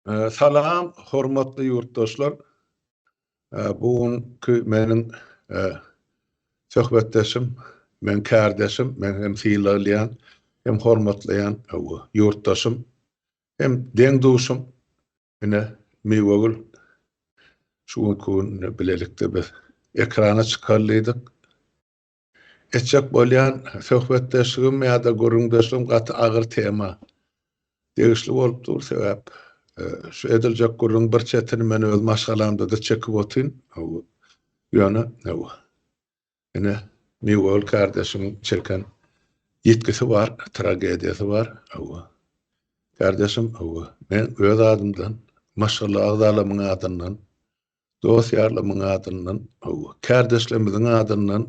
Salam, hormatly yurtdaşlar. Bugünkü meniň söhbetdeşim, men kärdeşim, men hem sylaýan, hem hormatlaýan yurtdaşym, hem deň duşum, mene Miwagul şu gün bilelikde biz ekrana çykarlydyk. Etjek bolýan söhbetdeşigim ýa-da görüňdeşigim gaty agyr tema. Degişli bolup dur sebäp şu ediljek gurrun bir çetini men öz maşgalamda da çekip otyn. Ýöne ene Miwagul kardeşim çeken ýetkisi bar, tragediýasy bar. Kardeşim men öz adymdan, maşallah agdalamyň adyndan, dostýarlamyň adyndan, kardeşlerimiziň adyndan,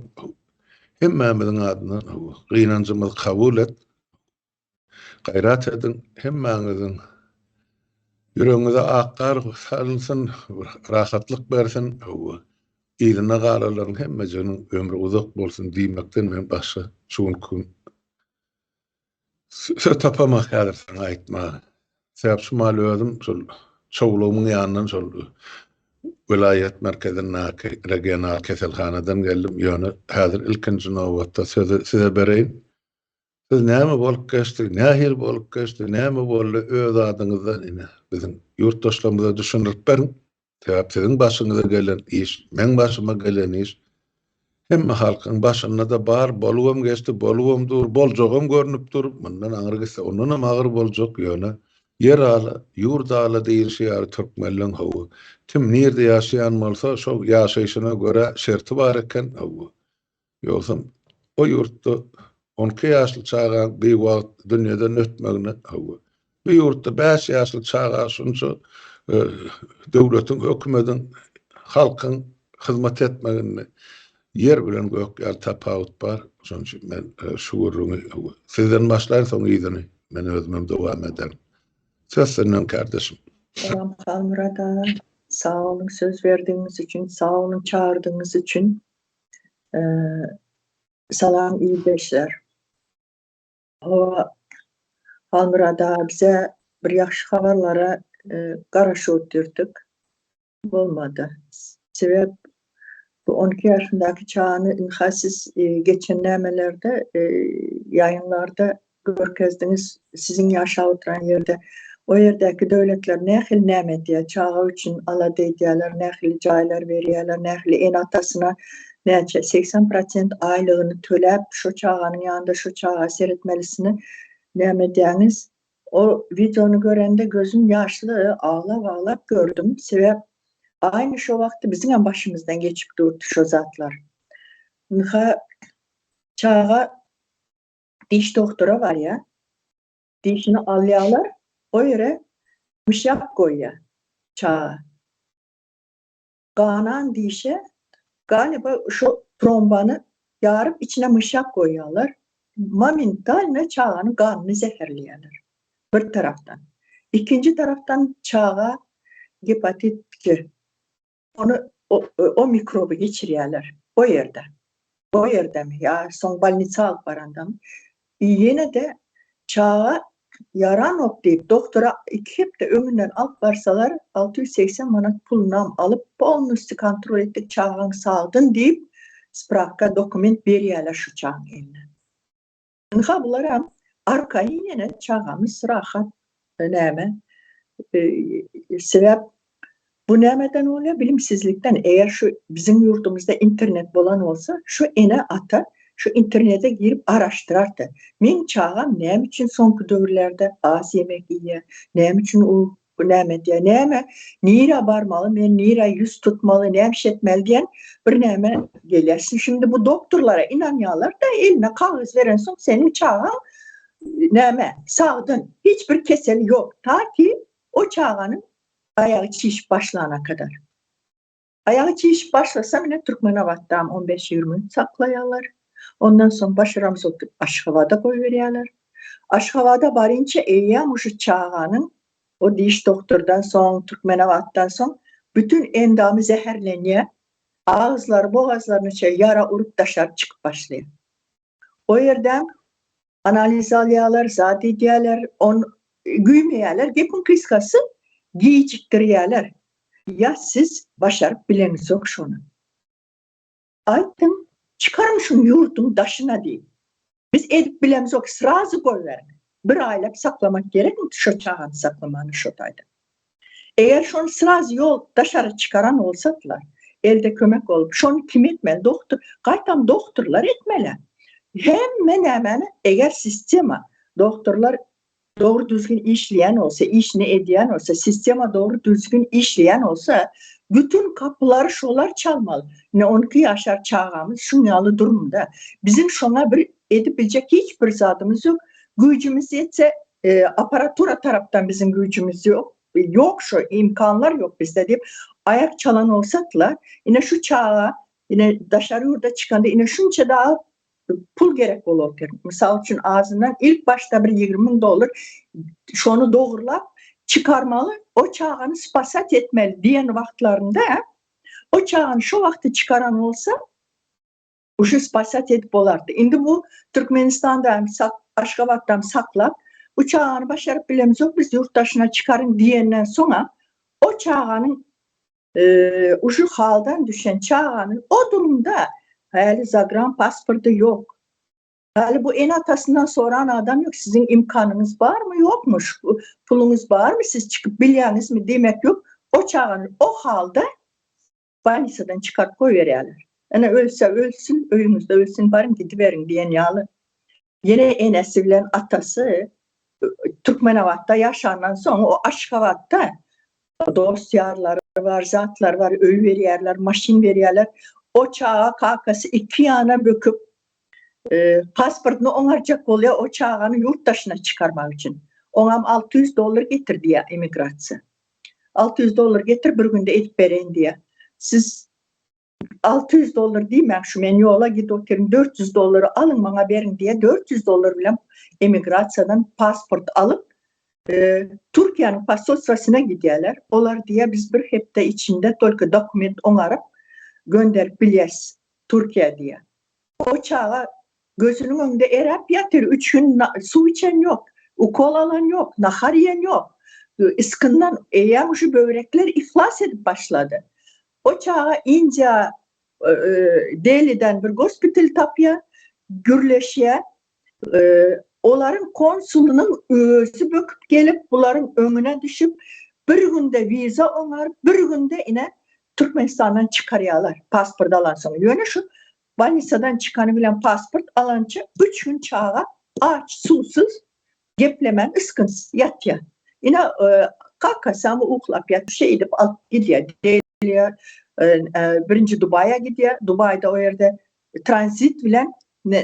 hemmämiziň adyndan gynanjymyzy kabul et. Gaýrat edin, hemmäňiziň yüreğinize akkar salınsın, rahatlık versin. İline galaların hemmecinin ömrü uzak bolsun diýmekden men başga şunkun söz tapamak häzir sana aýtma. Sebäp şumal özüm şol çoğulugymyň ýanyndan şol vilayet merkezine regional keselhanadan geldim. Ýöne häzir ilkinji nowatda sözü size bereýin. Siz näme bolup geçdi, nähil bolup geçdi, näme boldy öz adyňyzdan ine bizim yurtdaşlarymyza düşündirip berin. Sebäp siziň başyňyza gelen iş, men başyma gelen iş, hemme halkyň başyna da bar, bolubam geçdi, bolubamdyr, boljagam görnüp dur. Mundan aňyr gitse, ondan agyr boljak ýöne. Yer ala, ýurt ala diýilýär türkmenliň hawy. Kim nirde ýaşaýan bolsa, şo ýaşaýyşyna göre şerti bar eken. Ýogsa o ýurtda 12 ýaşly çaga bir wagt dünýeden ötmegine bu ýurtda 5 ýaşly çaga şunça döwletiň, hökümetiň, halkyň hyzmat etmegine yer bilen gök ýar tapawut bar. Şoň üçin men şu gurruny sizden başlaýan soň ýygyny men özüm dowam ederim. Söz senin kardeşim. Selam Halmurat ağa. Sağ olun söz verdiğiniz için, sağ olun çağırdığınız için. Salam iyi beşler. Halmurat ağa bize bir yaxşı habarlara garaşy ötürdük. Olmadı. Sebep bu 12 yaşındaki çağını siz geçen nämelerde yayınlarda görkezdiniz. Sizin yaşa oturan yerde o yerdeki devletler nähil näme diye çağı için ala deydiler, nähil jaýlar berýärler, nähil en atasına näçe 80% aýlygyny töläp şu çağanyň ýanynda şu çağa seretmelisini näme diýeniz. O videonu görende gözüm yaşlı ağlap gördüm. Sebep aynı şu vakti bizim başımızdan geçip durdu şu zatlar. Çağa diş doktora var ya, dişini alýarlar, o yere mışak koýýar çağa. Ganan dişe galiba şu trombanı yarıp içine mışak koyuyorlar. Momentalne çağanın kanını zehirliyorlar. Bir taraftan. İkinci taraftan çağa hepatit G. Onu o mikrobu geçiriyorlar. O yerde. O yerde mi? Ya son balnitsa alıp baranda mı? Yine de çağa yaran ok deyip doktora hep de ömünden alıp varsalar 680 manat pulunam alıp polnusu kontrol ettik çağın sağdın deyip spravka dokument veriyorlar şu çağın eline. Nıha bulara arkayı yine çağımız rahat näme sebep bu nämeden oluyor bilimsizlikten. Eğer şu bizim yurdumuzda internet bolan olsa şu ene atar şu internete girip araştırardı. Men çağam näme üçin soňky döwürlerde az yemek ýeýär, näme üçin u näme diýär, näme nire barmaly, men nire yüz tutmaly, näme etmeli diýen bir näme gelýär. Şimdi bu doktorlara inanýarlar da eline kağız veren soň senin çağın näme sağdın. Hiçbir keseli yok. Ta ki o çağanın ayağı çiş başlayana kadar. Ayağı çiş başlasa mene Türkmenabat'tan 15-20 saklaýarlar. Ondan sonra başaramız oturup Aşhavada koyuverýärler. Aşhavada barınca eýýär çağanın o diş doktordan soň, Türkmenabat'tan soň bütün endamı zehirlenýär. Ağızları, boğazlarını yara urup daşar çıkıp başlıyor. O yerden analiz alýarlar, zat edýärler, güýmeýärler. Gepin kıskası giyiciktirýärler. Ya siz başarıp bileniz yok şunu. Aytın, çıkarın şunu yurdun daşına diye. Biz edip bilemiz yok, sırası koyverin. Bir aylap saklamak gerek mi? Şu çağını saklamanı şotaydı. Eğer şunu sırası yol dışarı çıkaran olsadılar, elde kömek olup, şunu kim etmeli? Doktor, kaytam doktorlar etmeli. Hemen eğer sistema, doktorlar doğru düzgün işleyen olsa, işini ediyen olsa, sistema doğru düzgün işleyen olsa, bütün kapıları şolar çalmalı. Ne 12 yaşar çağımız şunyalı durumda. Bizim şuna bir edebilecek hiçbir zatımız yok. Gücümüz yetse aparatura taraftan bizim gücümüz yok. Yok şu imkanlar yok bizde deyip ayak çalan olsaklar yine şu çağa yine dışarı yurda çıkanda yine şunca daha pul gerek olur. Misal için ağzından ilk başta bir $20 şunu doğrulap çıkarmalı, o çağını spasat etmeli diyen vaktlarında o çağını şu vakti çıkaran olsa o şu spasat edip olardı. Şimdi bu Türkmenistan'da Aşgabat'tan saklap bu çağını başarıp bilemiz yok, biz yurttaşına çıkarın diyenden sonra o çağının şu halden düşen çağının o durumda hali zagran pasportu yok. Hali bu en atasından soran adam yok. Sizin imkanınız var mı yokmuş? Pulunuz var mı? Siz çıkıp bilyaniz mi demek yok. O çağın o halde Banisa'dan çıkart koyuvererler. Yani ölse ölsün, öyümüzde ölsün, barın gidiverin diyen yağlı. Yine Enes'in atası Türkmenavat'ta yaşanan sonra o Aşgabat'ta dosyarlar var, zatlar var, öy veriyerler, maşin veriyerler. O çağa kakası iki yana büküp pasportunu onaracak oluyor o çağını yurt dışına çıkarmak için. Onam $600 getir diye emigrasyon. $600 getir bir günde edip verin diye. Siz $600 değil mi? Şu men yola git oturun $400 alın bana verin diye $400 bile emigrasyodan pasport alıp Türkiye'nin pasostrasına gidiyorlar. Olar diye biz bir hep de içinde tolka dokument onarıp gönderip bilyes Türkiye diye. O çağa gözünün önünde erap yatır. 3 gün su içen yok. Ukol alan yok. Nahar yiyen yok. Iskından şu böbrekler iflas edip başladı. O çağa ince Delhi'den bir hospital tapya gürleşiye onların konsulunun öğüsü böküp gelip bunların önüne düşüp bir günde vize onar, bir günde yine Türkmenistan'dan çıkarıyorlar. Pasport alan sonra. Yani şu Banisa'dan çıkanı bilen pasport alanca 3 gün çağa aç, susuz, geplemen, ıskınsız yat ya. Yine kalkasam uklap yat, şey edip alıp gidiyor. Delhi'ye, birinci Dubai'ye gidiyor. Dubai'de o yerde transit bilen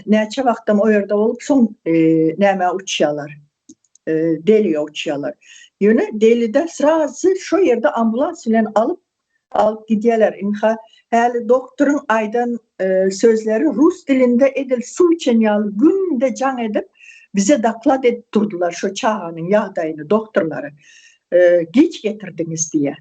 neçe vaktim o yerde olup son neme uçuyorlar. Delhi'ye uçuyorlar. Yani Delhi'de sırası şu yerde ambulans bilen alıp gidiyorlar. Hali doktorun aydan sözleri Rus dilinde edil su için yalı günde can edip bize daklat ettirdiler şu çağının yağdayını doktorları. Geç getirdiniz diye.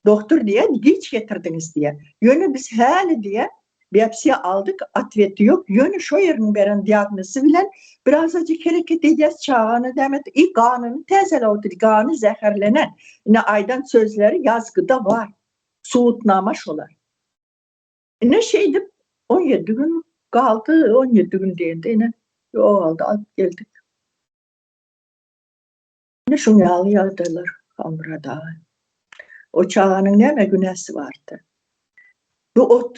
Doktor diye geç getirdiniz diye. Yani biz hali diye biyopsiye aldık, atveti yok. Yani şu yerin veren diagnozu bilen biraz acık hareket edeceğiz çağını demet. İlk kanını tezel oldu, kanı zehirlenen. Yine aydan sözleri yazgıda var. Soğutnama şolar. Ne şeydi 17 gün kaldı, 17 gün değildi yine o aldı, alıp geldik. Ne şun yağlı yağdılar Hamra'da. O çağının ne günesi vardı. Bu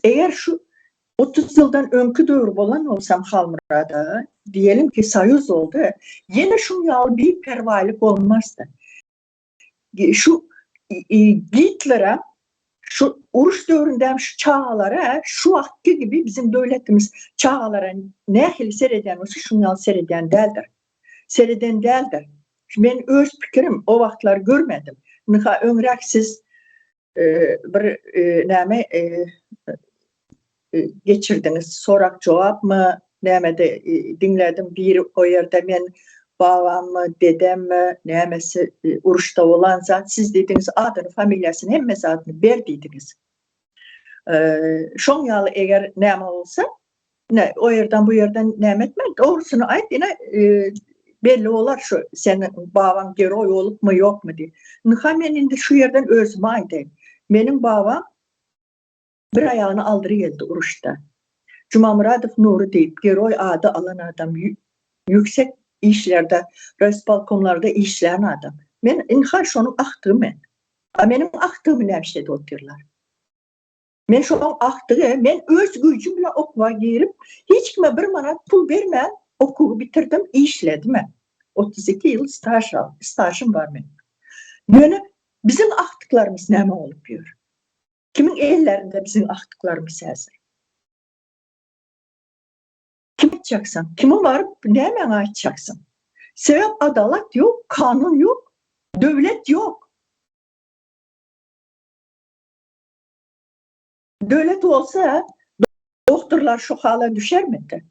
eğer şu 30 yıldan önkü dövür olan olsam Hamra'da, diyelim ki sayız oldu, yine şun yağlı bir pervaylık olmazdı. Şu Hitler'e şu uruş dövründen şu çağlara, şu hakkı gibi bizim devletimiz çağlara nehil seyreden olsa şundan seyreden değildir. Seyreden değildir. Ben öz fikrim o vaktlar görmedim. Nika ömreksiz bir geçirdiniz. Sorak cevap mı? Neyme dinledim bir o yerde ben babam mı, dedem mi, neyemesi uruşta olan zat, siz dediniz adını, familyasını, hem mezatını verdiydiniz. Şonyalı eğer neyme olsa, o yerden bu yerden neyme etmek, doğrusunu ait yine belli olar şu senin baban geroy olup mu yok mu diye. Nıha men indi şu yerden özüme aytayım. Benim babam bir ayağını aldırı geldi uruşta. Cumamıradov Nuri deyip geroy adı alan adam, yüksek işlerde, resbalkonlarda işleyen adam. Men inha şonu aktığı men. Benim aktığımı nevşede oturlar. Men şonu aktığı, men öz gücümle okuva girip, hiç kime bir manat pul vermeyen okuvu bitirdim, işledim. 32 yıl stajım var benim. Yani bizim aktıklarımız ne olup diyor. Kimin ellerinde bizim aktıklarımız hazır. Kim açacaksın? Kime varıp ne hemen açacaksın? Sebep adalet yok, kanun yok, devlet yok. Devlet olsa doktorlar şu hale düşer miydi?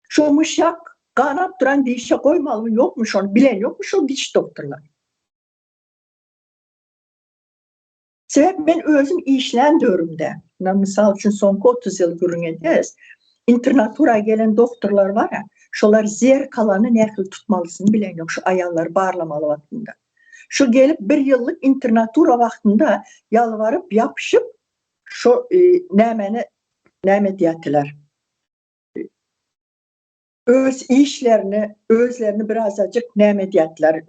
Şu mışak kanap duran dişe koymalı mı yokmuş onu bilen yokmuş o diş doktorlar. Sebep ben özüm işlen diyorumda. Misal için son 30 yıl görüneceğiz. İnternatura gelen doktorlar var ya, şolar zer kalanı nekil tutmalısını bilen yok. Şu ayarları bağlamalı vaktinde. Şu gelip bir yıllık internatura vaktinde yalvarıp yapışıp şu neme diyetiler. Öz işlerini, özlerini biraz azıcık neme diyetiler.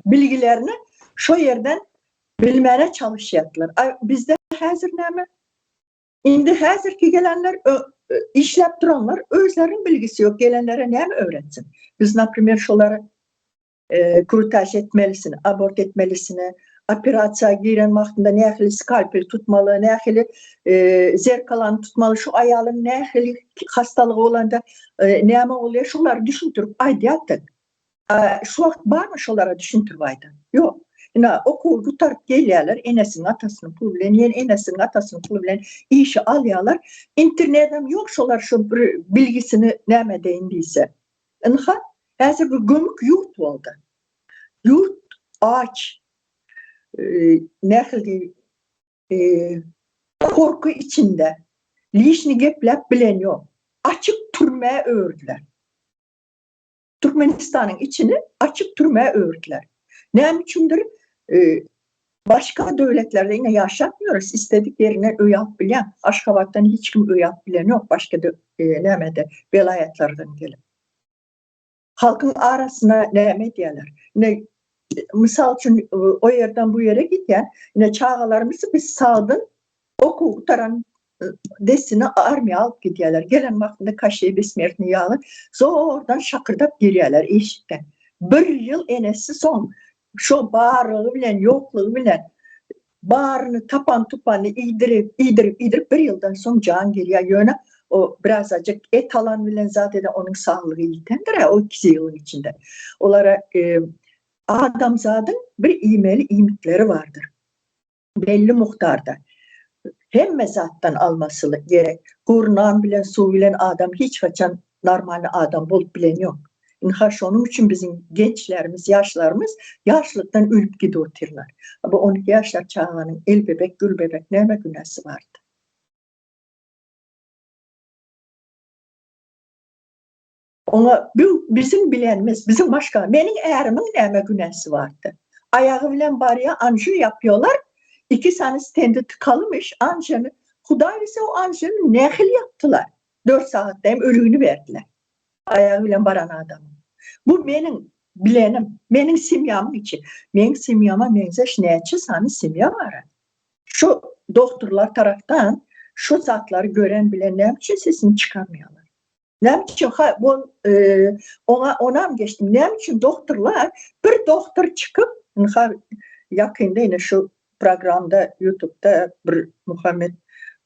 Bilgilerini şu yerden bilmene çalışıyorlar. Bizde hazır neme? Indi hazır ki gelenler işlep duranlar özlerinin bilgisi yok. Gelenlere ne mi öğretsin? Biz naprimер şoları krutaj etmelisini, abort etmelisini, operasiya giren vaktinde nehli skalpel tutmalı, nehli zerkalan tutmalı, şu ayağın nehli hastalığı olanda ne mi oluyor? Şoları düşüntürüp aydiyattık. Şu vakt var mı şolara düşüntürüp aydan? Yok. Okul tutarıp geliyorlar, enesinin atasının pulu bilen, enesinin atasının pulu bilen işi alıyorlar. İnternetten yok şolar şu bilgisini neme deyindiyse. Hazır bir gömük yurt oldu. Yurt ağaç, korku içinde, lişni geplep bilen yok. Açık turmaya öğürdüler. Türkmenistan'ın içini açık turmaya öğürdüler. Ne içindir? Başka devletlerde yine yaşatmıyoruz. İstedik yerine öyap bilen, Aşkabat'tan hiç kim öyap bilen yok. Başka nemede velayetlerden gelip. Halkın arasına ne diyorlar? Misal için o yerden bu yere giden yine çağalarımızı biz sağdın oku utaran desini armaya alıp gidiyorlar. Gelen vaktinde kaşeyi besmertini yağlı. Zordan şakırdap giriyorlar eşikten. Bir yıl enesi son. Şu bağırlığı bilen, yokluğu bilen bağrını tapan tupanı idirip bir yıldan son can geliyor yöne. O biraz azıcık et alan bilen zaten onun sağlığı yitendir o 2 yılın içinde. Olarak adamzadın bir imitleri vardır. Belli muhtarda. Hem mezattan alması gerek. Kurnan bilen, su bilen adam hiç kaçan normal adam bulup bilen yok. Onun için bizim gençlerimiz, yaşlarımız yaşlıktan ölüp gidiyorlar. Ama 12 yaşlar çağının el bebek, gül bebek neme günahı vardı. Ona bizim bilenimiz, bizim başka, benim eğerimin neme günahı vardı. Ayağı bilen bariye anjiyo yapıyorlar. 2 tane stendi tıkalımış anjiyanı. Huday ise o anjiyanı nehil yaptılar. 4 saatte hem ölüğünü verdiler. Ayağı bilen baran adamı. Bu benim bilenim, benim simyamın için. Benim simyama benzeş neyçi sani simya var. Şu doktorlar taraftan şu zatları gören bile ne için sesini çıkarmıyorlar. Ne için ona mı geçtim? Ne için doktorlar bir doktor çıkıp yakında yine şu programda YouTube'da bir Muhammed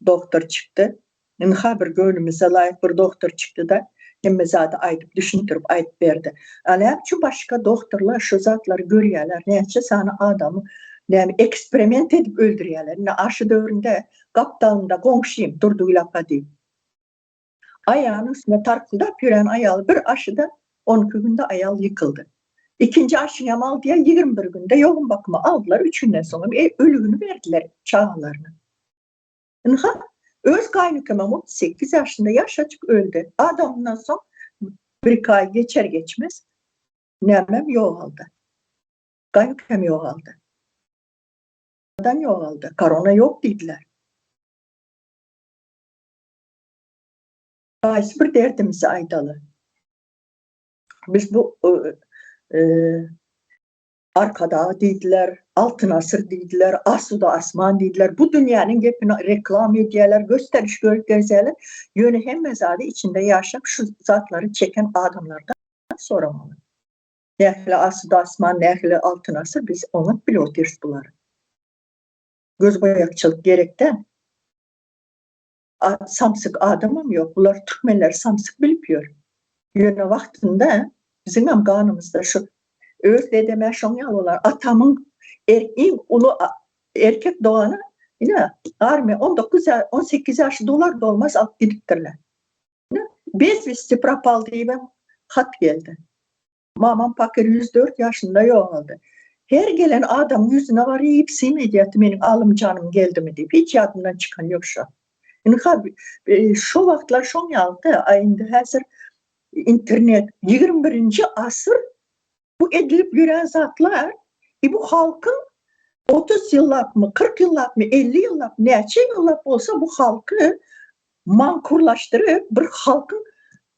doktor çıktı. Bir gönlümüze layık bir doktor çıktı da zaten ayıp düşündürüp ayıp verdi. Yani şu başka doktorlar şu zatları görüyorlar. Neyse sana adamı eksperiment edip öldürüyorlar. Aşı dövründe kaptanında komşuyum durduğuyla değil. Ayağının üstüne tarkıldap yürüyen ayağı bir aşıda 12 günde ayağı yıkıldı. 2. aşı yamal diye 21 günde yoğun bakıma aldılar. 3 günden sonra ölümünü verdiler çağlarına. Öz kaynıkamam 38 yaşında yaşacık öldü. Adamdan sonra Bir ay geçer geçmez nemem yok aldı. Kayıkem yok aldı. Yok aldı. Korona yok dediler. Qaysı bir derdimizi aydalı. Biz bu arkada dediler, altın asır dediler, asuda asman dediler. Bu dünyanın gepini reklam ediyorlar, gösteriş görüntüler. Yönü hem mezarı içinde yaşayıp şu zatları çeken adamlardan soramalı. Nehli asuda asman, nehli altın asır biz onu biliyoruz bunları. Gözboyakçılık gerekten samsık adamım yok. Bunlar Türkmenler samsık bilmiyor. Yönü vaktinde bizim hem kanımızda şu öz dedeme şonyalılar atamın en ulu erkek doğanı yine army 18 yaşı dolar da olmaz alt didiktirler. Bez visti propal diye ben hat geldi. Mamam pakir 104 yaşında yok oldu. Her gelen adam yüzüne var yiyip simediyatı benim alım canım geldi mi deyip hiç yadımdan çıkan yok şu an. Yani, şu vaktlar şonyalıda ayında hazır internet 21. asır bu edilip yürüyen zatlar bu halkın 30 yıllık mı, 40 yıllık mı, 50 yıllık mı, neçe yıllık olsa bu halkı mankurlaştırıp bir halkın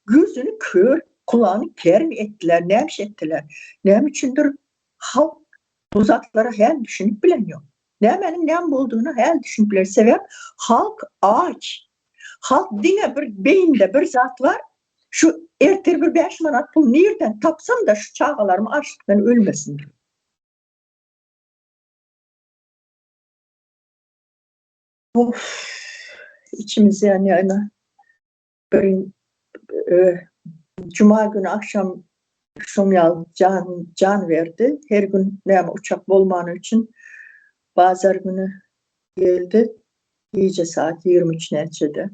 gözünü kör, kulağını ker mi ettiler, neymiş ettiler. Neyim içindir halk bu zatlara her düşünüp bilemiyor. Neymenin neyim olduğunu her düşünüp bilir. Sebep halk ağaç. Halk dine bir beyinde bir zat var. Şu ertir bir 5 manat pul nereden tapsam da şu çağalarımı açlıktan ölmesin. Of, içimiz yani bir Cuma günü akşam Şumyal can verdi. Her gün neyim uçak olmanı için pazar günü geldi. İyice saat 23 neçede.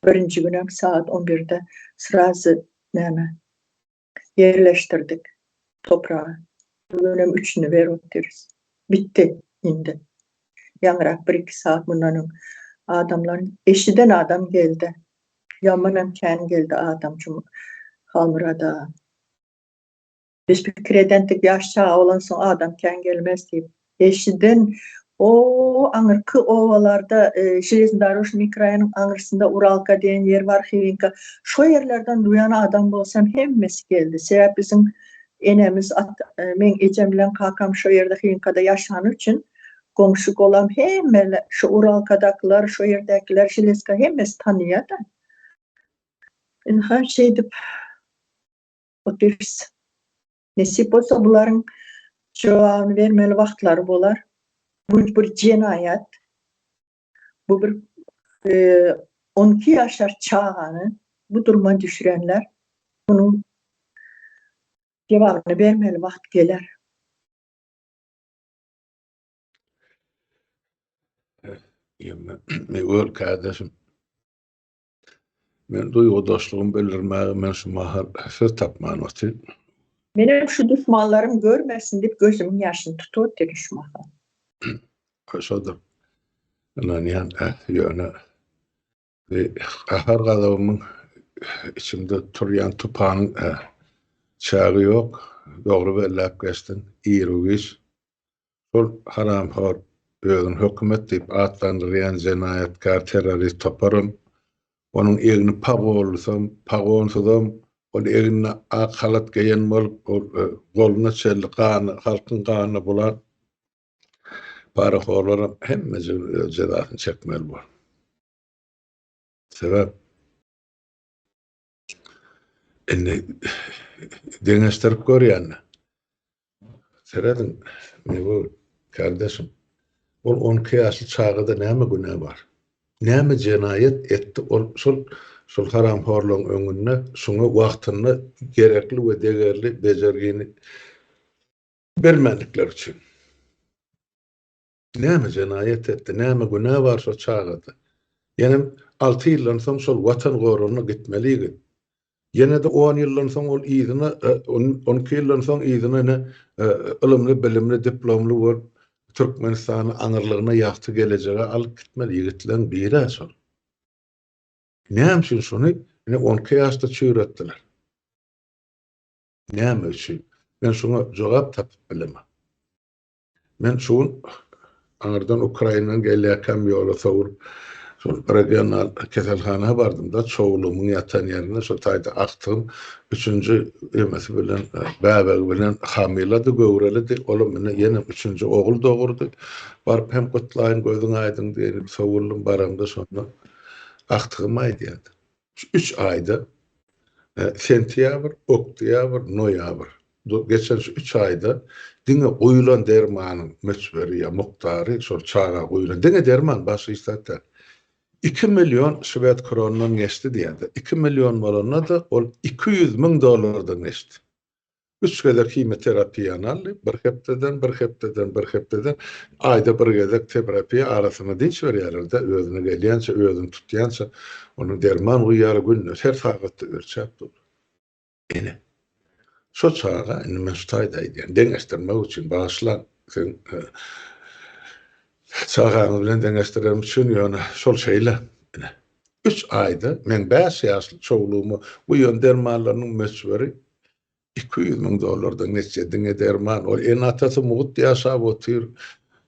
Birinci günüm saat 11'de sırası neyim yerleştirdik toprağa. Bugünüm 3'ünü veririz. Bitti indi. Yanırak 1-2 saat bunların adamların eşiden adam geldi. Yamanım kendi geldi adamcım Halmıra'da. Biz bir kredentik yaşça olan son adam kendi gelmez deyip. Eşiden o Anırkı ovalarda Железнодорожный Mikraya'nın anırsında Uralka diyen yer var. Hivinka. Şu yerlerden duyan adam olsam hemmesi geldi. Sebep bizim enemiz men ecem bilen kakam şu yerde Hivinka'da yaşanır için komşuk olan hemen şu Uralka'dakiler, şu yerdekiler, Jileska hemmesi tanıyor da. Her şey deyip otururuz. Nesip olsa bunların cevabını vermeli vaxtları bolar. Bu bir cinayet. Bu bir 12 yaşar çağını bu duruma düşürenler bunun cevabını vermeli vaxt gelir. Öl kardeşim. Men duygudaşlığım belirmeye men şu mahar söz tapman otu. Benim şu düşmanlarım görmesin deyip gözümün yaşını tutuyor düşmanı. Şodur. Ananiyan yöne ve ahar gadavımın içimde turyan tupağının çağı yok. Doğru bellap geçtin. İyirugiş. Sol haram hor öğün hükümet deyip adlandırıyan cenayetkar terörist toparım. Onun elini pagonsudam, onun elini akalat geyen bol, goluna çelli kanı, halkın kanı bular. Para horlarım hemme cezasını çekmeli bu. Sebep dengeçtirip görüyen. Seredin, bu kardeşim, ol 12 yaşlı çağda näme günah var? Näme cinayet etti? Ol şol haram horluğun öňünde şoňa wagtyny gerekli we degerli bejergini bermedikler üçin. Näme cinayet etti? Näme günah var şo çağda? Ýene 6 ýyldan soň şol watan goruny gitmeligi. Ýene de 10 ýyldan soň ol ýygyny 12 ýyldan soň ýygyny ilmli, bilimli, diplomly bolup Türkmenistany aňyrlygyna ýagty gelejege alyp gitmeli ýigitlerin biri şol. Näme üçin şonu 12 ýaşda çüýretdiler. Näme üçin? Men şuna jogap tapyp bilemem. Men şuň aňardan Ukrainadan gelýän ýola sorup, şol regional keselhana bardım da çoğulumun yatan yerine şol taýda aktym 3-nji emesi bilen bäbeg bilen hamylady göwrelidi. Olam mene ýene 3-nji ogul dogurdy. Barıp hem gutlaýyn gözüň aýdyn diýip sowuldum baramda şonda aktym aýdýady. 3 aýda sentyabr, oktýabr, noýabr. Geçen 3 ayda diňe goýulan dermanyň möçberi ýa muktary şol çağa goýulan diňe derman başy islatda 2 milyon Şwed kronundan geçti diýdi. 2 milyon bolanda da ol 200 000 dolardan geçti. 3 kadar kimyoterapiýany aldy, bir hepdeden ayda bir gezek terapiýa arasyna dinç berýärler-de özüne gelýänçe, özüni tutýança onuň derman goýýary günne her sagatda ölçäp dur. Ene şo çağa indi men şutaýda aýdýan, deňeşdirmek üçin başlan sen çağa bilen deňeşdirmek üçin ýöne şol şeýle 3 ayda men 5 ýaşly çoğulumy bu ýön dermanlarynyň möçberi 200 000 dolardan geçti. Diňe derman ol en atasy mugut ýaşap otyr.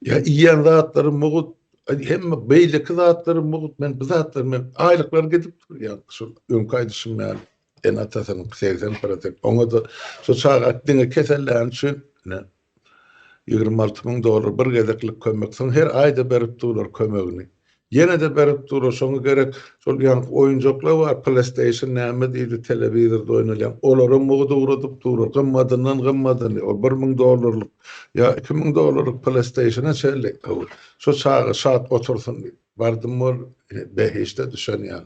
Ya iýen zatlary mugut hemme beýleki zatlary mugut men bu zatlar men aýlyklar gidip durýar. Şol öňkaýdyşym men en atasyny 80% oňa da şo çağa diňe kesellän üçin 26 000 dolar bir gezeklik kömek soň her aýda berip durlar kömegini. Yine de berip durur, şoňa gerek şol ýan oýunjoklar bar, PlayStation näme diýdi, telewizorda oýnalýan. Olary mugudy uradyp durur, gymmadynyň gymmadyny, o 1 000 dolarlyk ýa 2 000 dolarlyk PlayStation'a çellik. Şo çağa saat otursun bardym bol beheşde düşen ýa.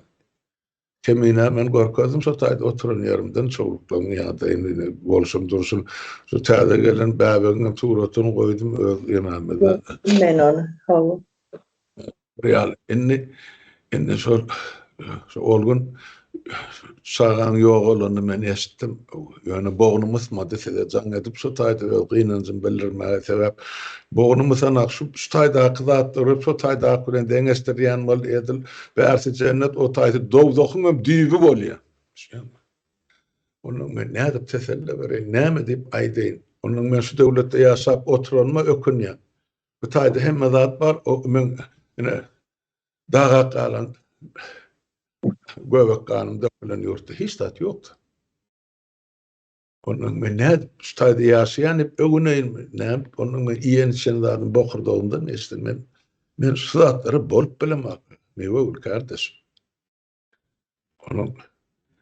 Kemine men gorkazym şo taýda oturan ýerimden çoğuluklarym ýa-da indi bolşum durşun şo täze gelen bäbeginiň suratyny goýdum öz ýemamda. Men onu. Real inni şol olgun çağan ýok bolany men eşitdim. Ýöne boğnumuz madde jan edip şo taýda gynanjym bildirmäge sebäp boğnumuz anak şu taýda kızatdyryp şo taýda bilen deňeşdirýän bol edil bärsi cennet o taýda dowdokyň hem düýbi bolýar. Onuň men nädip teselli berýän, näme diýip aýdyn. Onuň men şu döwletde ýaşap oturanma ökünýän. Bu taýda hemme zat bar, o men dağa kalan göbek kanımda bilen ýurtda hiç zat ýokdy. Onuň men näde şutaýda ýaşaýan hep öňüne näme onuň men iýen içindaň bokurdagyndan eşitdim men şu zatlary bolup bilemem. Mewe kardeş. Onuň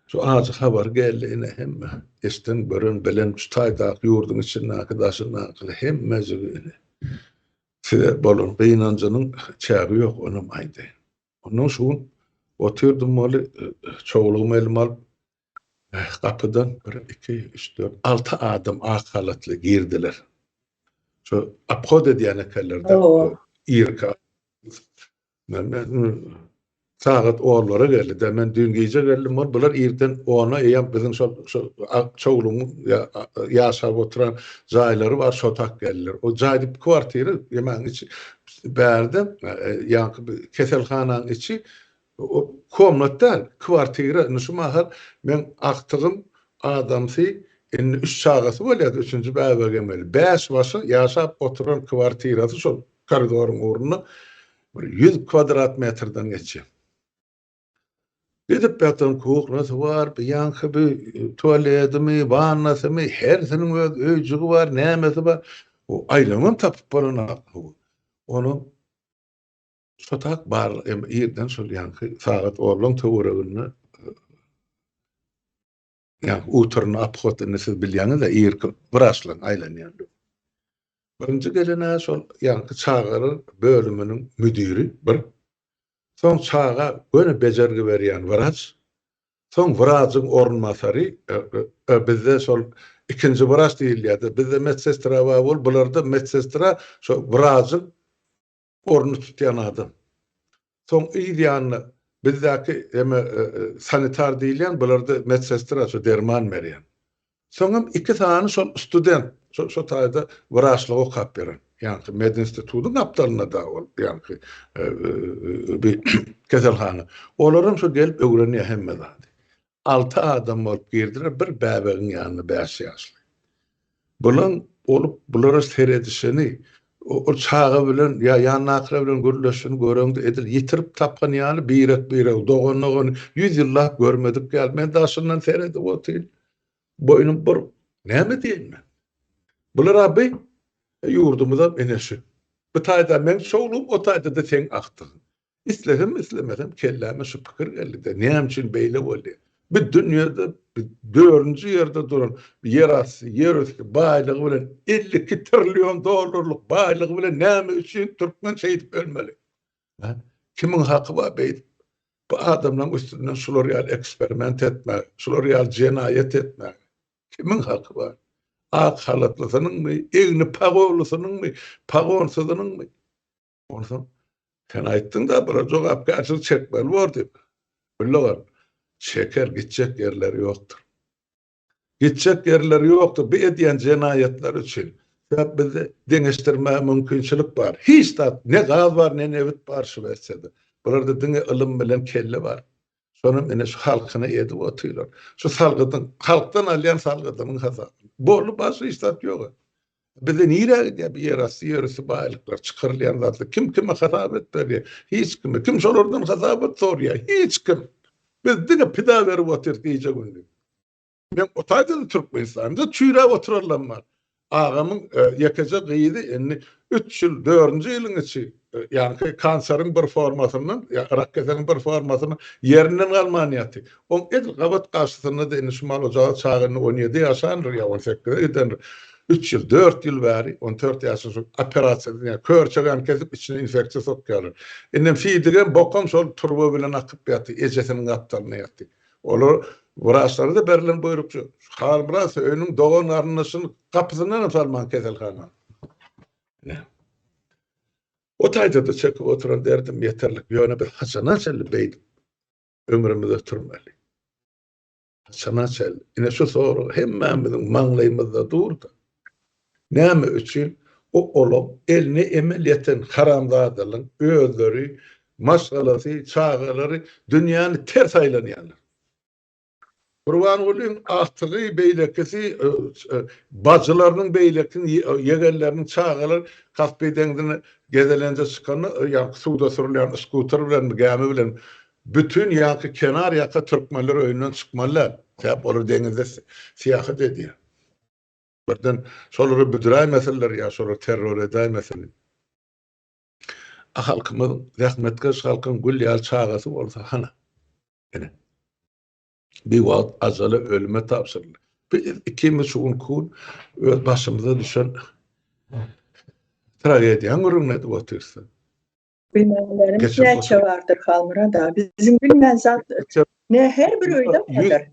şu azy habar geldi ine hemme eşitden görün bilen şutaýda ýurduň içinde arkadaşyna hemme jügüne. Size bolun gynanjynyň çägi ýok onuň aýdy. Onuň şuň oturdum moly çoğulugym elim alyp kapıdan 1 2 3 4 6 adam ak halatly girdiler. Şu apkod edýän ekellerde ýerka. Men sagat oğullara geldi de men dün gece geldim var bular ýerden ona eýem biziň şo çoğulugym ýaşap oturan jaýlary bar şotak geldiler. O jaýdyp kwartiry ýemäň içi bärde ýa keselhananyň içi o komnatda kwartiry nuşu mahal men aktygym adamsy indi 3 çağasy bolýar 3-nji bäbege gemeli 5 başy ýaşap oturan kwartirasy şol koridoryň oruny 100 kvadrat metrden geçýär. Gidip bäten kuğnasy bar, ýanky bir tualetimi, wannasy, her siniň öz öýjügi bar, nämesi bar. O aýlamam tapyp bolana. Onu şotak bar, ýerden şol ýanky sagat oğlan töweregiňi ýa uturny apgotyny siz bilýäňiz de ýerki braşlan aýlanýar. Birinji gelene şol ýanky çağırır bölüminiň müdiri bir. Soň çağa göne bejergi berýän wrach. Soň wrachyň ornmasary bizde şol ikinji wrach diýilýärdi. Bizde medsestra bol, bularda medsestra şo wrachyň orny tutýan adam. Soň ýa-ni bizdäki sanitar diýilýän, bularda medsestra şo derman berýän. Soňam 2 tane şol student şo taýda wraçlyk okap beren. Ýani Medeni institutynyň aptalyna da bol, ýani bir keselhana. Olaram şo gelip öwrenýär hemme zat. 6 adam olup girdiler, bir bäbeğin ýanyna 5 ýaşly. Bulan olup bulara seyredişini o çağı bilen ya ýanakra bilen gürleşini göreňdi edil ýitirip tapgan ýaly birek dogon 100 ýyllap görmedik ýaly men daşyndan seyredip otyl boynum bir näme diýin men bular abi ýurdumyza eneşi bu taýda men şowlup o taýda da sen akdyň islemedem kelleme şu pikir geldi de näme üçin beýle boldy bir dünýäde bir 4-nji ýerde duran bir yer üstü baýlygy bilen 52 trilyon dollarlyk baýlygy bilen näme üçin Türkmen şeýdip ölmeli? Kimiň haky bar beýdi? Bu adamlaryň üstünden şular ýaly eksperiment etmek, şular ýaly jenaýet etmek. Kimiň haky bar? Ak halatlysynyňmy, egni pagowlusynyňmy, pagowsyzynyňmy? Onsoň sen aýtdyň da bir jogap garşy çekmeli boldy. Bilýär. Şeker gidecek yerleri yoktur. Gidecek yerleri yoktur. Bir ediyen cinayetler için. Ya bize deneştirme mümkünçülük var. Hiç de ne gaz var ne nevit var şu versede. Burada dine ılım bilen kelle var. Sonra yine şu halkına edip otuyorlar. Şu salgıdan, halktan alayan salgıdanın hazabı. Borlu başı istat yok. Bize nire gidiyor bir yer aslı yerisi bağlıklar çıkarlayan zaten. Kim kime hazab etmeli? Hiç kime. Kim şuradan hazab et soruyor? Hiç kim. Biz dine pida verip otur diyecek öndü. Ben o taýda Türkmenistan'da çüýre oturarlar var. Ağamın yakaca gıydı 3 yıl 4. yılın içi yani kanserin bir formasının rakketin bir formasının yerinden almaniyatı. On edil qabat qarşısında da inişmal ocağı çağını 17 yaşanır ya 18 edenir. 3 yıl 4 yıl beri 14 yaşında operasyon yani kör çagan kesip içine infeksiya sokýarlar. Inem fiýdigen bokam şol turbo bilen akyp ýaty, ejesiniň gapdalyna ýaty. Olar wraçlary da berilen buyrukçu. Hal biraz öňüň dogan arnyşyny kapysyndan salman keselhana. O taýda da çekip oturan derdim yeterlik. Ýöne bir haçanaçly beýdim. Ömrümde ötürmeli. Haçanaçly. Ine şu soru hemmemiziň maňlaýymyzda durdy. Näme üçin o olup elini emeliyetin haramzadalyň özleri, maşgalasy, çağalary dünýäni ters aýlanýarlar. Kurban bolayım ahtygy beýlekisi bacılarynyň beýlekini ýegenleriniň çağalar kasbedeňden gezelenje çykany ýa suwda sürülýän skuter bilen gäme bilen bütün ýaky kenar ýaka türkmenler öýünden çykmalar. Täp olar deňizde siýahat edýär. Birden şolary büdüräý meseleler ýa şolary terror edäý mesele. Halkymyň rahmetkeş halkyň gül ýaly çağasy bolsa hana. Ene. Bir wagt ajaly ölüme tapşyryldy. Bir ikimiz şuň kun öz başymyza düşen tragediýa görünmedi otursa. Bilmelerimiz neçe vardır halmıra da. Bizim bilmezat ne her bir öýde vardır.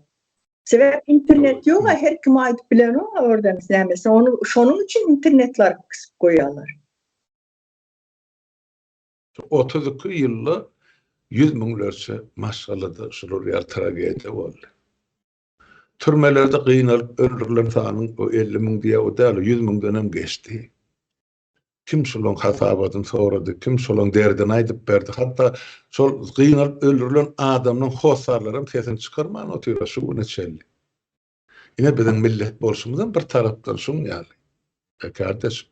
Sebep internet yok, her kim aýdyp bilen o oradan nämesi. Onu şonuň üçin internetler kısyp goýarlar. 32 ýylda 100 miňlerçe maşgalada şular ýar tragediýa boldy. Türmelerde gıynalyp öldürilen sanyň o 50 miň diýe o däl 100 miňden hem geçdi. Kim şolaň hasabatyny sorady, kim şolaň derdini aýdyp berdi. Hatda şol gıynalyp öldürilen adamyň hosarlary hem sesini çykarman otyra şu neçeli. Ine biziň millet bolşumyzdan bir tarapdan şuň ýaly. Kardeş,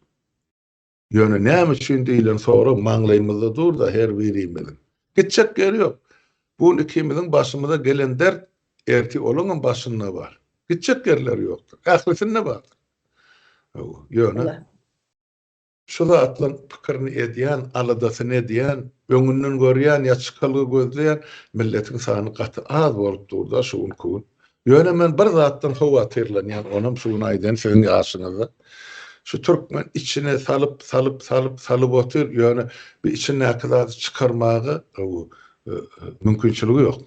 ýöne näme üçin diýilen soru maňlaýymyzda dur da her birimiz. Gitjek ýeri ýok. Bu ikimiziň başymyza gelen dert erti olaňyň başynda bar. Gitjek ýerleri ýokdur. Ählisinde bar. Ýöne şu zatlaryň pikirini edýän, aladasyny edýän, öňünden görýän, ýaçykalygy gözleýän milletiň sany gaty az bolup durdy şuň kun. Ýöne men bir zatdan howatyrlanýan, onam şuň aýdan seň ýaşyňyzda. Şu Türkmen içine salıp otur, ýöne bir içine näkizat çykarmagy mümkinçiligi ýok.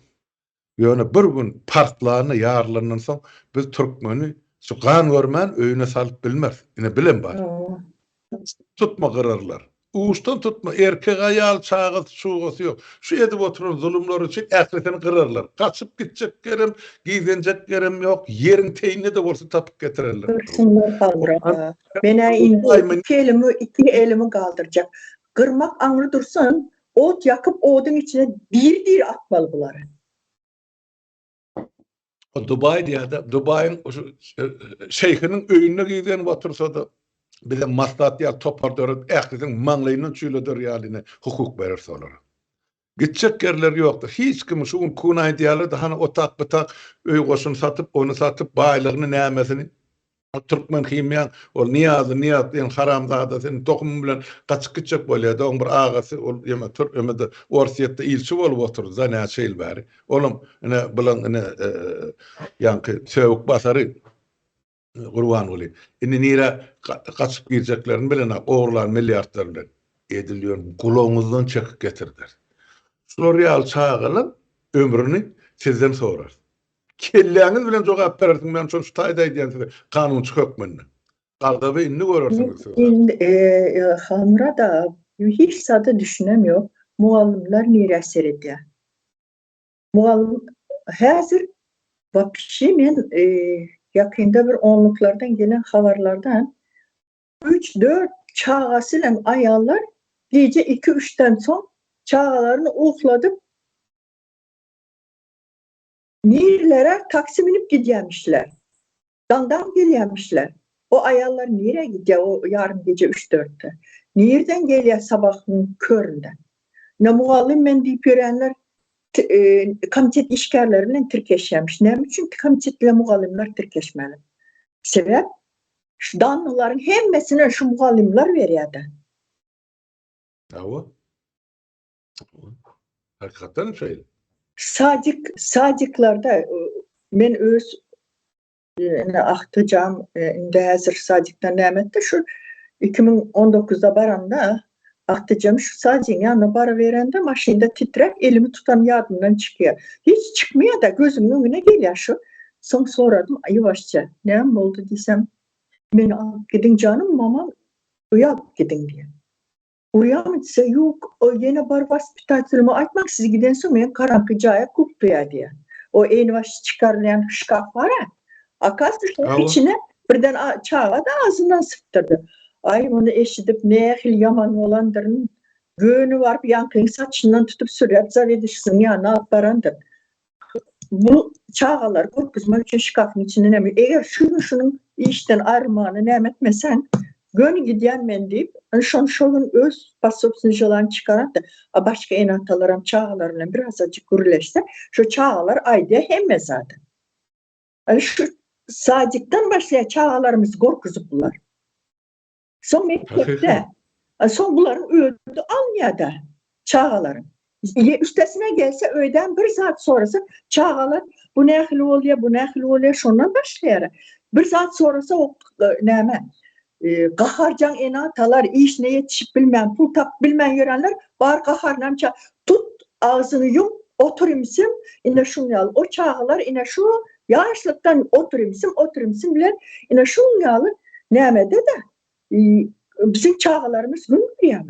Ýöne bir gün partlaryny ýarlandan soň biz Türkmeni şu gan görmän öýüne salyp bilmez. Ine bilen bar. Tutma kararlar. Uçtan tutma. Erkek ayal çağız şuğası yok. Şu edip oturan zulümler için ähletini kırarlar. Kaçıp gidecek yerim, giydenecek yerim yok. Yerin teyini de olsa tapıp getirirler. Kırsınlar kaldıracak. Bana iki elimi kaldıracak. Kırmak anlı dursun, ot yakıp odun içine bir atmalı bunları. O Dubai diye de Dubai'nin şeyhinin öýüne giden otursa da bize maslahat ýa topardörüp ählisin maňlaýyndan çüýleder ýalyny hukuk berer olar. Gitjek yerler ýokdur. Hiç kim şuň kunay diýerler de hani otak batak öý goşun satyp, onu satyp baýlygyny nämesini Türkmen himyan ol Niyaz diýen haramzada senin tokumun bilen gaçyk gitjek bolýar. Oň bir agasy ol ýema Türk ömede Orsiýetde ilçi bolup oturdy da näçe ýyl bäri. Olum ene bilen ene ýanky söwük basary Gurban oly. Indi nire gaçyp girjeklerini bilen ogurlar milliardlar bilen edilýär. Gulaňyzdan çekip getirdiler. Şular ýaly çağalyp ömrüni sizden sorar. Kelläňiz bilen jogap berersiň men şu taýda diýen kanunçy hökmünde. Gardaby inni görersiňiz. Hanra da hiç sada düşünemiyor. Muallimler nirəsər edýär. Muallim häzir vapşi men yakında bir onluklardan gelen haberlerden 3-4 çağası ile ayarlar gece 2-3'ten son çağalarını uhladıp nerelere taksi binip gidiyormuşlar. Dandan geliyormuşlar. O ayarlar nereye gidiyor o yarın gece 3-4'te? Nereden geliyor sabahın köründen? Ne muallim men deyip görenler komitet işgärlerinden tirkeşýärmiş. Näme üçin komitetler mugallimler tirkeşmeli? Sebep şu danlylaryň hemmesine şu mugallimler berýärdi. Awa. Hakikaten şeýle. Sadykllarda men öz ahtyjam indi häzir sadykdan nämetde şu 2019'da baranda ahtyjam şu sadyň ýanyna bara berende maşynda titrep elimi tutan ýadymdan çykýar. Hiç çykmýar da gözümün öňüne gelýär şu. Soň soradym ýewaşça. Näme boldy diýsem, meni alyp gidin canım mamam uýap gidin diýär. Uýam etse ýok, o ýene bar hospitalyma aýtmak siz giden soň men karanky jaýa kupýar diýär. O eňbaş çykarlayan şkaf var ha. Akasy içine birden çağa da ağzından sıktırdı. Ay onu eşidip nähil yaman olandyryn göni barıp ýankyň saçyndan tutup sürep zavedişsin ýanyna alyp barandyr. Bu çağalar görkezmek üçin şkafyň içine näme? Eger şunuň işden ayrymany näme etmesen göni gidýän men diýip şoň öz pasobsyny çykaranda başga enatalaram çağalar bilen birazajyk gürleşse şu çağalar aýda hemme zaten. Şu sadykdan başlaýan çağalarymız gorkuzyplar. Son mektepde, son bunların öğüdü almaya çağaların. Üstesine gelse öğüden bir saat sonrası çağalar bu nähili oluyor, bu nähili oluyor, şondan başlayarak. Bir saat sonrası o näme, gaharcan enatalar, iş ne yetişip bilmeyen, pul tap bilmeyen görenler var gaharlam tut ağzını yum, oturimsin, ine şunu yal. O çağalar ine şu yaşlıktan oturimsin bilen ine şunu yalı nämede de bizim çağalarımız gün görüyor.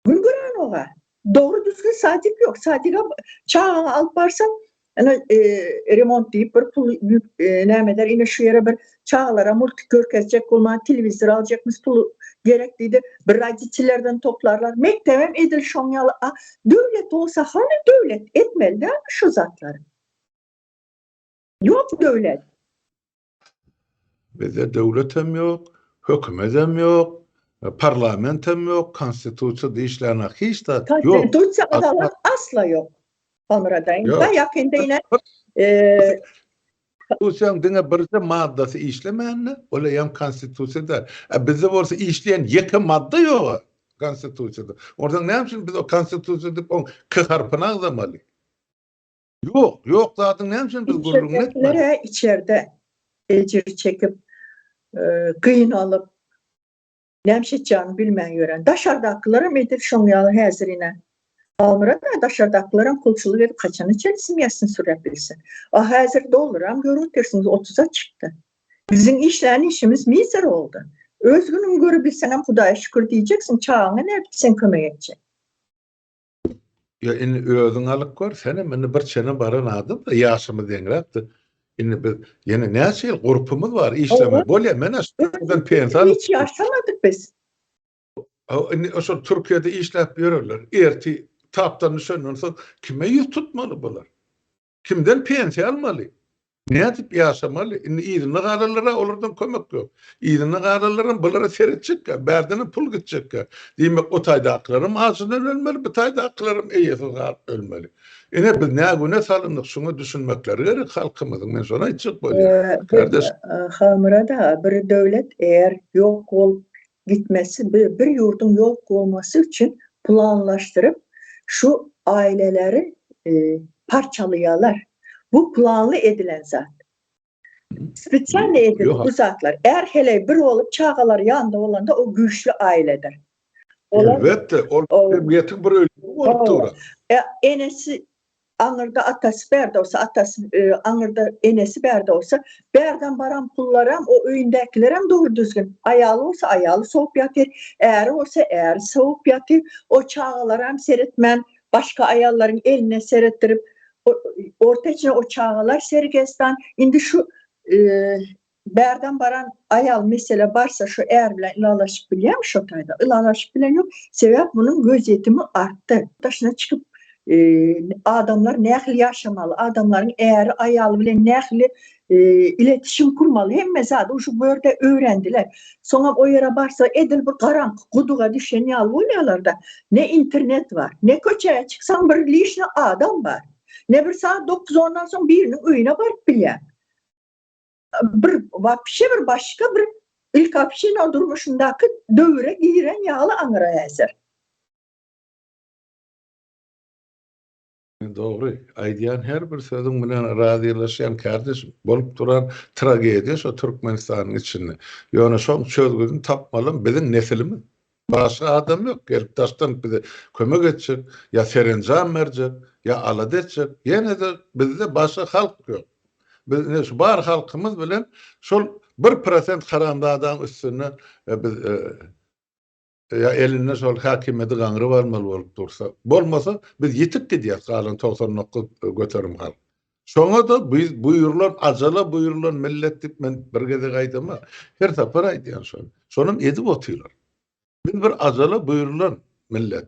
Gün gören oğa. Doğru düzgün sadık yok. Sadık'a çağını alıp varsan remont deyip bir pul nämeler yine şu yere bir çağalara multi görkezecek olmayan televizör alacakmış pulu gerekliydi. Bir radyoçilerden toplarlar. Mektebem edil şonyalı. Devlet olsa hani devlet etmeli değil mi şu zatları? Yok devlet. Bize devletem yok. Hökümetem yok, parlamentem yok, konstitusiýa diýişlerine hiç de yok. Konstitusiýa adalet asla yok. Onlardan. Ben yakında yine konstitusiýaň diňe birde maddasy işlemänne, ola ýam konstitusiýada. Bizde bolsa işleýän ýeke madda ýok konstitusiýada. Ordan näme üçin biz o konstitusiýada on kyharpyna agzamaly? Yok zaten näme üçin biz gurulun etmeli? İçeride ecir çekip kıyın alıp nämşetjany bilmän gören daşardaklara medir şoňyaly häzirine almyra da daşardaklara kulçuluk edip kaçan içerisimýäsin sürep bilsin. O häzir doluram görüntürsiniz 30'a çıktı. Bizim işimiz mizer oldu. Özgünün görüp bilsen hem Hudaýa şükür diýjeksin çağına näde sen kömek edecek. Ya indi özüň alyp gör, sene meni bir çene baran adam da ýaşymy deňräpdi. Indi biz yine näçe gurupymyz var işleme. Bolýar mena şuňdan pensal. Hiç yaşamadık biz. O Türkiýede işläp ýörerler. Erti tapdan şondan soň kime ýut tutmaly bular? Kimden pensiýa almaly? Ne dip yaşamalı? İyidini garalara olurdan kömek yok. İyidini garaların bulara seretçek ka, berdine pul gitcek ka. Demek o tayda aklarım ağzından ölmeli, bu tayda aklarım eyesiz ölmeli. Biz ne güne salındık, şunu düşünmekleri gerek halkımızın. Ben sonra içecek böyle. Kardeş. Hamurada bir devlet eğer yok olup gitmesi, bir yurdun yok olması için planlaştırıp şu aileleri parçalayalar. Bu planlı edilen zat. Spesialle edilir bu zatlar. Eğer hele bir olup çağalar yanında olan da o güçlü ailedir. Elbette. O yetim bir ölüm olup enesi Aňyrda atası berde olsa, atası aňyrda enesi berde olsa, berden baran pullaram o öýündekileram doğru düzgün. Ayalı olsa ayalı soğup yatır, eğri olsa eğri soğup yatır. O çağalaram seretmen, başka ayalların eline serettirip, ortaçına o çağalar sergestan. Indi şu berden baran ayal mesela barsa şu eğer bilen ilalaşıp bilýär şu tayda. Ilalaşıp bilen yok. Sebep bunun göz yetimi arttı. Taşına çıkıp adamlar nähili yaşamalı, adamların eğer ayalı bilen nähili iletişim kurmalı. Hemme zady şu börde öğrendiler. Sonra o yere barsa edil bir karanlık kuduga düşen ýaly bolýarlar. Ne internet var, ne köçeye çıksan bir lişne adam var. Ne bir saat 9-10'dan sonra birinin öýüne barıp bilýär. Bir başka bir ilk apşina durmuşundaki dövre giren ýaly aňyra eser. Doğru. Aýdýan her bir sözüň bilen razylaşýan kardeşim bolup duran tragediýa şu Türkmenistanyň içinde. Ýöne şoň çözgüdini tapmaly biziň nesilimiz. Başga adam ýok. Gelip taşdan bize kömek etjek, ýa serenjam berjek, ýa alad etjek. Ýene de bizde başga halk ýok. Biz şu bar halkymyz bilen şol 1% karandadan üstüne biz ya eline şol hakimiyeti gaňry barmaly bolup dursa, bolmasa biz yitip gidýär galan 99 göterim halk. Şoňa da biz buyurulan ajala buyurulan millet dip men bir gede gaýdama her tapar aýdýan şol. Şonum edip otylar. Biz bir ajala buyurulan millet.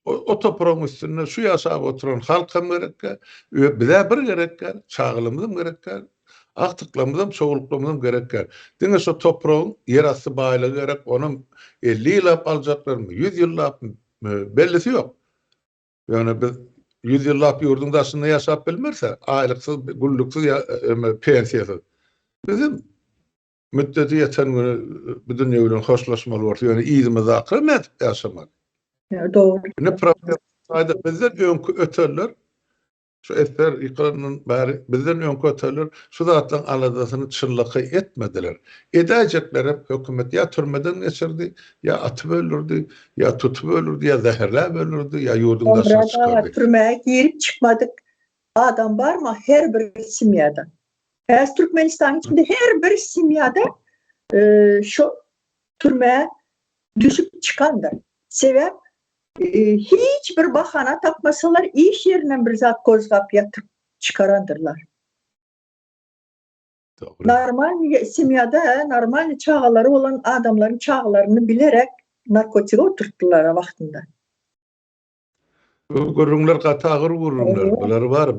O toprağın üstüne şu ýaşap oturan halkam gerekkä, bize bir gerekkä, çağılymyzym gerekkä, aktıklamyzym, çoğuluklamyzym gerekkä. Diňe şu toprağın ýerasty baýlygy gerek, onun 50 ýyllap aljaklarmy, 100 ýyllap bellisi ýok. Ýöne biz 100 ýyllap ýurdun daşynda ýaşap bilmerse, aýlyksyz, gulluksyz, pensiýasyz. Bizim müddeti ýeten güni bu dünýä bilen hoşlaşmaly bolsa, ýöne ýygymy zakyrmat ýaşamak. Doğru. Ne problem sayda bizden öňkü öterler şu eser ikranyň bäri bizden öňkü öterler şu zatdan aladasyny çyllyky etmediler. Edäjekler hep hökümet ýa türmeden geçirdi, ýa atyp öldürdi, ýa tutup öldürdi, ýa zäherläp öldürdi, ýa ýurdun daşyna çykardy. Türmäge girip çıkmadık adam var mı her bir simyada. Türkmenistan içinde her bir simyada şu türmäge düşüp çıkandır. Sebep hiçbir bahana tapmasalar iş yerinden bir zat kozgap yatırıp çıkarandırlar. Doğru. Normal simyada normal çağaları olan adamların çağalarını bilerek narkotik oturttular vaktinde. Gurrunlar gatagyr gurrunlar. Bular var.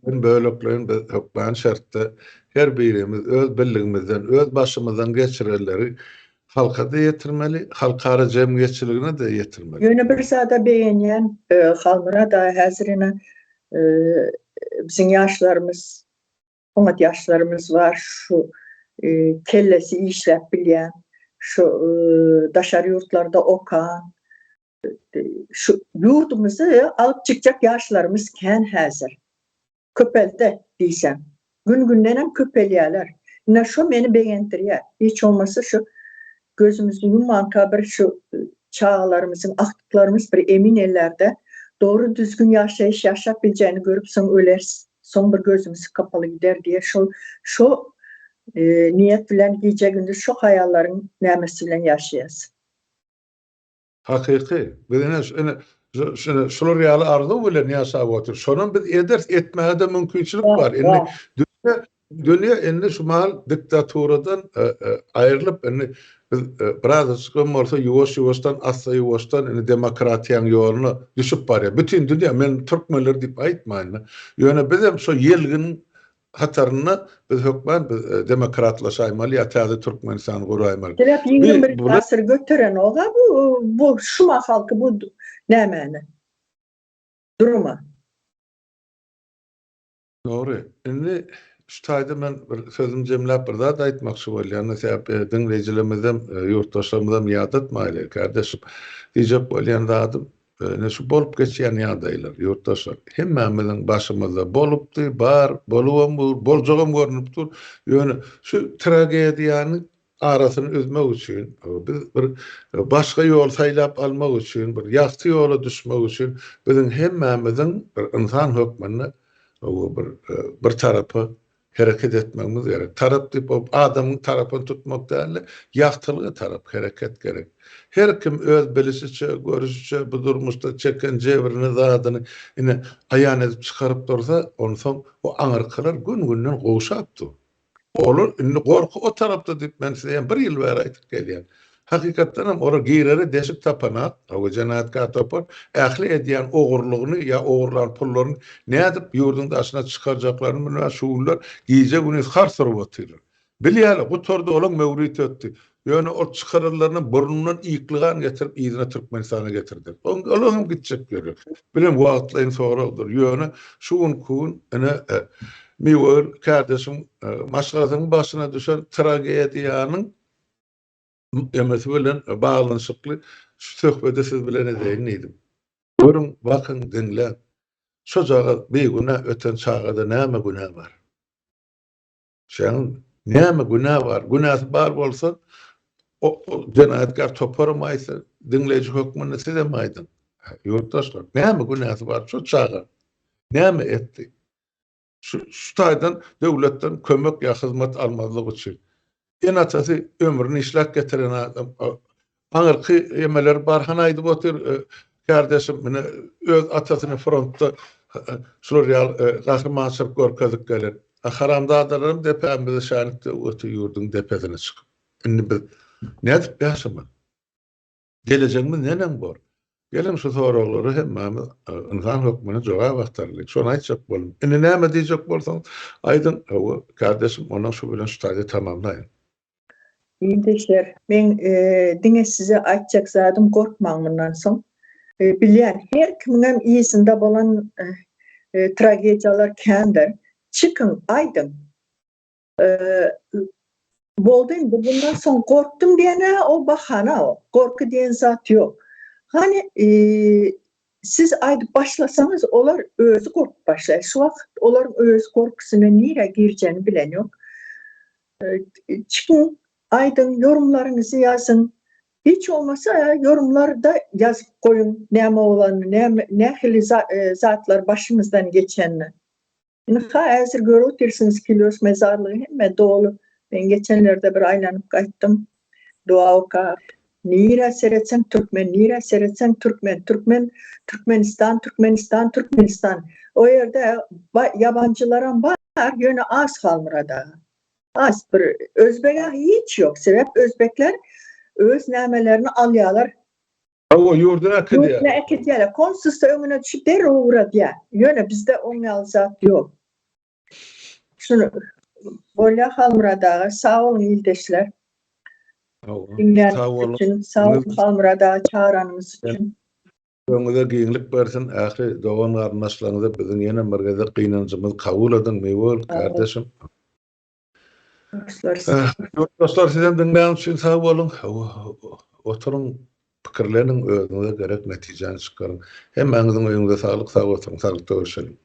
Ben böleklerin hukman şartda her birimiz öz billigimizden, öz başymyzdan geçirenleri halka da yetirmeli, halkara cemiyetçiligine de yetirmeli. Yönü bir sada beğenýän halmyra da häzirine bizim yaşlarımız, oňat yaşlarımız var, şu kellesi işläp bilýän, şu daşary ýurtlarda okan, şu yurdumuzy alıp çykjak yaşlarımız kän häzir. Köpelde diýsem, gün-günden köpelýärler. Ina şu meni beğendirýär. Hiç olmasa şu gözümüzü yummanka bir şu çağlarımızın, aktıklarımız bir emin ellerde doğru düzgün yaşayış yaşap bileceğini görüp son öler, son bir gözümüz kapalı gider diye şu niyet bilen gece gündüz şu hayallerin nämesi bilen yaşayasın. Hakiki. Şular ýaly arzu bilen ýaşap otur. Şonun biz etmäge de mümkinçilik var. Dünýä indi şu mal diktaturadan aýrylyp biraz sıkım olsa ýuwaş-ýuwaşdan asla ýuwaşdan demokratiýanyň ýoluny düşüp barýar. Bütün dünýä men türkmenler diýip aýtmaýyn. Ýöne biz hem şu ýelgin hatarına biz hökmen demokratlaşaymaly, ýa-da Türkmenistan'y guraýmaly. Sebäp ýeňin bir bular- tasyr götüren oga bu şuma halky bu nämäni? Duruma. Doğru. Indi şu taýda men bir sözüm jemläp bir zat aýtmakçy bolýan. Sebäp dinleýijilerimizden, ýurtdaşlarymyzdan ýad etmäýler kardeşim. Diýjek bolýan zatym, şu bolup geçýän ýagdaýlar, ýurtdaşlar. Hemmemiziň başymyzda bolupdy, bar, bolubam bur, boljagam görnüpdir. Ýöne şu tragediýany arasyny üzmek üçin, biz bir başga ýol saýlap almak üçin, bir ýaxşy ýola düşmek üçin biziň hemmemiziň bir insan hökmüne bir tarapy hereket etmemiz gerek. Tarap diýip adamyň tarapyny tutmak däl, ýagtylygy tarap hereket gerek. Her kim öz bilişiçe, görüşiçe, bu durmuşda çeken jebirini zadyny ine aýan edip çykaryp dursa, onsoň o aňyrkylar gün-günden gowşapdy. Olur, indi gorku o tarapda diýip men size bir ýyl bäri aýtyp gelýän. Hakykatdan hem olar giýreri deşik tapanat, o jenatka tapar, ähli edýän ogurlygyny ýa ogurlar pullaryny nädip ýurdun daşyna çykarjaklaryny bilen şuurlar giýje güni harsyryp otyrar. Bilýärler, bu torda olan mewrit etdi. Ýöne o çykarlarlaryny burnundan iýikligan getirip ýyzyna Türkmenistana getirdi. Olar hem gitjek görür. Bilen wagtlaryň soradyr. Ýöne şuun kun ene miwar kardeşim maşgalatyň başyna düşen tragediýanyň emesi bilen baglanyşykly şu söhbede siz bilen edeýin edim. Görün, bakın, dinle. Şu jaga beýguna öten çağda näme günah bar? Şeň näme günah bar? Günah bar bolsa o jenaýatkar toparmaýsa dinleýiji hökmüne sedemaýdyn. Ýurtdaşlar, näme günah bar şu çağa? Näme etdi? Şu taýdan döwletden kömek ýa hyzmat almazlyk üçin. En açasy ömrüni işlek getiren adam. Aňyrky emeler barhan aýdyp otyr kardeşim mene öz atasyny frontda şular ýal gahrmançylyk görkezip gelir. Haramda adalarym depemize şanykda ötü ýurdun depesine çykyp. Indi biz nädip ýaşamak? Geleceğimiz nenen bor? Gelin şu soraglary hemmemiz insan hökmüne jogap aktarlyk. Şonu aýtjak bolum. Indi näme diýjek bolsaň, aýdyn, kardeşim onuň şu bilen şu taýda tamamlaýyn. İyindeşler, men diňe size aýtjak zadym gorkmaň bundan soň. Bilýän, her kiminem iýisinde bolan tragediýalar kändir. Çykyn, aýdyn. Boldy indi bundan soň gorkdum diýene o bahana o. Gorky diýen zat ýok. Hani siz aýdyp başlasaňyz olar özü gorkup başlaýar. Şu wagt olaryň öz gorkusyna nire girjeni bilen ýok. Çykyn, aydın, yorumlarınızı yazın. Hiç olmasa yorumlarda yazıp koyun näme olanı, ne hili zatlar başımızdan geçenini. Hazır görüyorsunuz Kilyos mezarlığı hemme dolu. Ben geçenlerde bir aylanıp qaytdım. Dua oka. Nire seyretsem Türkmen, nire seyretsem Türkmen, Türkmenistan. O yerde yabancılara var, yönü az kalmırada. Az bir Özbek'e hiç yok. Sebep Özbekler öz nämelerini alýarlar. O ýurduna ekidýärler. Konsulsa öňüne düşüp derre uğradýar. Ýöne bizde oňal zat ýok. Şunu bolýa halmyrada sağ olun ildeşler. Sağ olun halmyrada çağıranymız üçin. Öňüňize giňlik bersin. Ähli dogan garnaşlaryňyza biziň ýene bir gede gynanjymyzy kabul edin meýwol kardeşim. Dostlar sizden dinleyen için sağ olun. Oturun pikirlerinin özüne gerek neticeni çıkarın. Hem eňiziň öýüňize sağlyk, sağ olsun, sağlykda görüşelim.